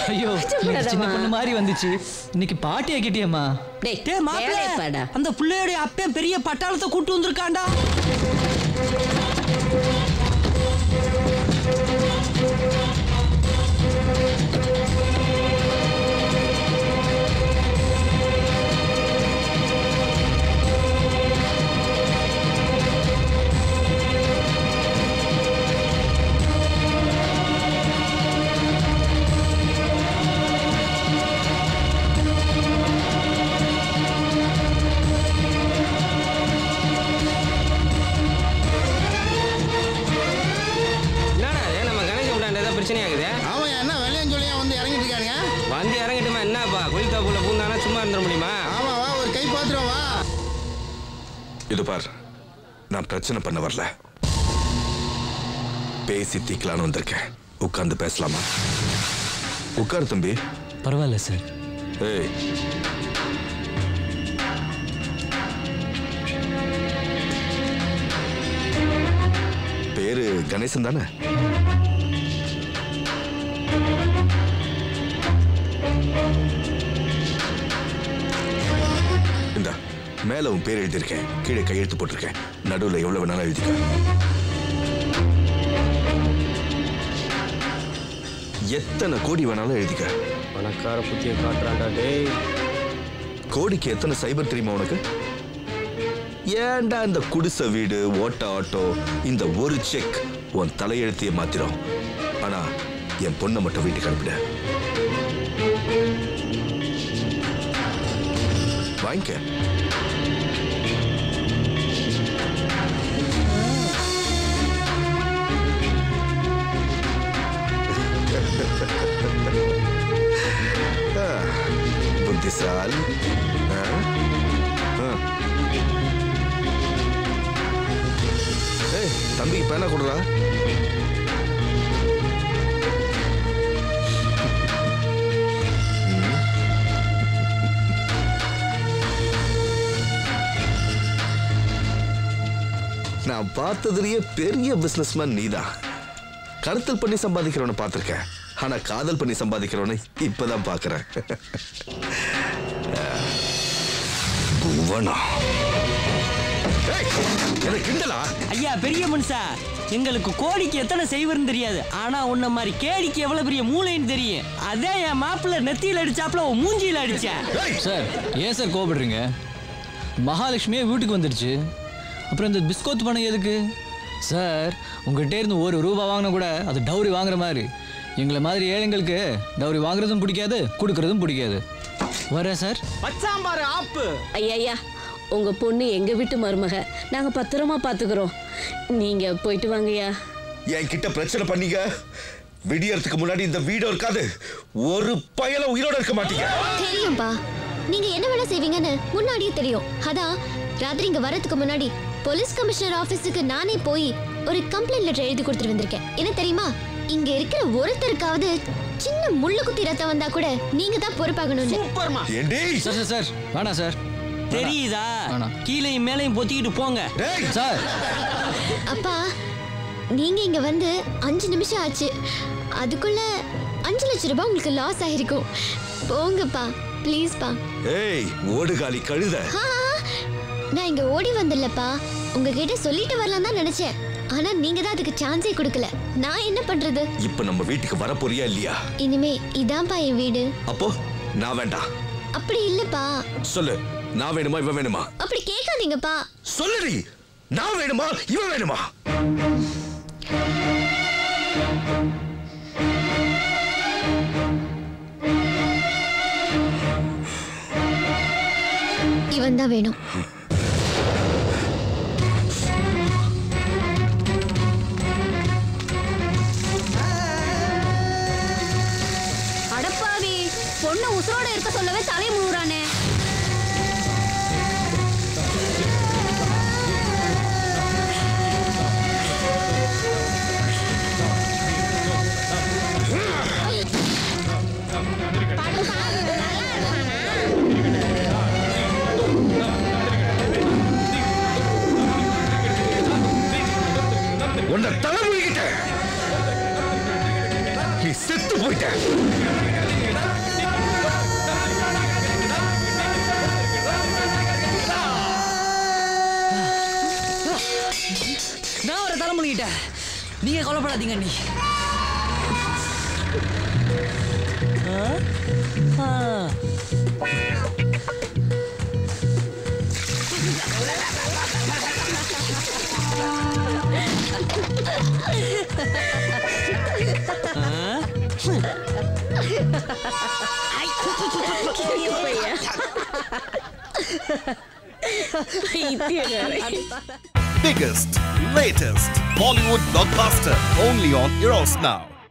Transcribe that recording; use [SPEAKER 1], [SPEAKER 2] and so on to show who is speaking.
[SPEAKER 1] ஐயோ சின்ன பொண்ணு மாதிரி வந்துச்சு. இன்னைக்கு பாட்டி ஆக்கிட்டியம்மா.
[SPEAKER 2] டேய் மாப்பிள்ளை, அந்த புள்ளையோட அப்பன் பெரிய பட்டாளத்தை கூட்டு வந்திருக்காண்டா.
[SPEAKER 3] இது பார், நான் பிரச்சனை பண்ண வரல, பேசி தீக்கலான்னு வந்திருக்கேன். உட்கார்ந்து பேசலாமா? உட்காரு தம்பி.
[SPEAKER 1] பரவாயில்ல சார்.
[SPEAKER 3] ஏய், பேரு கணேசன் தானே? இந்த மேல உன் பேர் எழுதியிருக்கேன், கீழே கையெழுத்து போட்டிருக்கேன். நடுவில் எவ்வளவு வேணாலும் எழுதிக்க. எத்தனை கோடி வேணாலும் எழுதிக்க.
[SPEAKER 4] பணக்கார புத்திய காட்டுறாண்டா டேய்.
[SPEAKER 3] கோடிக்கு எத்தனை சைபர் தெரியுமா உனக்கு? ஏன்டா இந்த குடிசை வீடு, ஓட்ட ஆட்டோ, இந்த ஒரு செக் உன் தலையெழுத்திய மாத்திரம். ஆனா என் பொண்ணை மட்டும் வீட்டுக்கு அனுப்பிட. வாங்கிக்க. புத்திசாலி. ஏய் தம்பி, பேனா கொடுறா. நான் பார்த்ததுலயே பெரிய பிசினஸ்மேன் நீதான். கடத்தல் பண்ணி சம்பாதிக்கிறவனை பார்த்திருக்கேன், ஆனா காதல் பண்ணி சம்பாதிக்கிறவனை இப்பதான் பாக்குறேன்.
[SPEAKER 2] ஐயா பெரிய மனுஷா, எங்களுக்கு கோடிக்கு எத்தனை செய்வர்னு தெரியாது, ஆனா உன்ன மாதிரி கேடிக்கு எவ்வளவு பெரிய மூளைன்னு தெரியும். அதே என் மாப்பிள்ள நெத்தியில அடிச்சாப்ல மூஞ்சியில அடிச்சேன்.
[SPEAKER 1] சார் ஏன் சார் கோபப்படுறீங்க? மகாலட்சுமியே வீட்டுக்கு வந்துடுச்சு, அப்புறம் இந்த பிஸ்கோத் பணம் எதுக்கு சார்? உங்ககிட்ட இருந்து ஒரு ரூபா வாங்கினா கூட அது டவுரி வாங்குற மாதிரி. எங்களை மாதிரி ஏழைங்களுக்கு டவுரி வாங்குறதும் பிடிக்காது, கொடுக்கறதும் பிடிக்காது. வரேன் சார்.
[SPEAKER 2] பச்சாம்பாரு ஆப்பு.
[SPEAKER 5] ஐயா, உங்க பொண்ணு எங்க வீட்டு மருமக, நாங்க பத்திரமா பாத்துக்கிறோம். நீங்க போயிட்டு வாங்கய்யா.
[SPEAKER 3] என் கிட்ட பிரச்சனை பண்ணீங்க, விடியறதுக்கு முன்னாடி இந்த வீடு இருக்காது, ஒரு பயல உயிரோட இருக்க மாட்டீங்க.
[SPEAKER 6] தெரியும்பா, நீங்க என்ன வேலை செய்வீங்கன்னு முன்னாடியே தெரியும். அதான் ராத்திரி இங்க வரதுக்கு முன்னாடி போலீஸ் கமிஷனர் ஆபீஸுக்கு நானே போய் ஒரு கம்ப்ளைண்ட் லெட்டர் எழுதி கொடுத்துட்டு வந்திருக்கேன். என்ன தெரியுமா, இங்க இருக்கிற ஒருத்தருக்காவது சின்ன முள்ளு குத்தி ரத்தம் வந்தா கூட நீங்க தான் பொறுப்பாகணும்னு.
[SPEAKER 1] சார் சார் வேணாம் சார்.
[SPEAKER 2] தெரியுதா? கீழையும் மேலையும் பொத்திக்கிட்டு போங்க
[SPEAKER 1] சார்.
[SPEAKER 6] அப்பா, நீங்க இங்க வந்து 5 நிமிஷம் ஆச்சு, அதுக்குள்ள 5 லட்சம் ரூபாய் உங்களுக்கு லாஸ் ஆயிருக்கும். போங்கப்பா ப்ளீஸ் பா.
[SPEAKER 3] ஏய் ஓடுகாலி கழுத.
[SPEAKER 6] நான் இங்க ஓடி வந்தல்லப்பா, உங்ககிட்ட சொல்லிட்டு வரலாம் தான் நினைச்சேன், ஆனா நீங்க தான் அதுக்கு சான்ஸே கொடுக்கல. நான் என்ன பண்றது?
[SPEAKER 3] இப்ப நம்ம வீட்டுக்கு வர போறியா இல்லையா?
[SPEAKER 6] இனிமே இதான்ப்பா என் வீடு.
[SPEAKER 3] அப்போ நான் வேண்டாம்.
[SPEAKER 6] அப்படி இல்லப்பா.
[SPEAKER 3] சொல்லு, நான் வேணுமா இவன் வேணுமா?
[SPEAKER 6] அப்படி கேட்காதீங்கப்பா.
[SPEAKER 3] சொல்லுடி, நான் வேணுமா இவன் வேணுமா?
[SPEAKER 6] இவன் தான் வேணும்.
[SPEAKER 7] அடப்பாவி, பொண்ணு உசுரோட இருக்க சொல்லவே தலை முழுறானே.
[SPEAKER 3] உன்னை தலைமுடிக்கிட்ட, நீ செத்து போயிட்ட.
[SPEAKER 1] நான் ஒரு தலைமுழுகிட்டேன். நீங்க கவலைப்படாதீங்க நீ.
[SPEAKER 8] Biggest, latest Bollywood blockbuster only on Eros Now.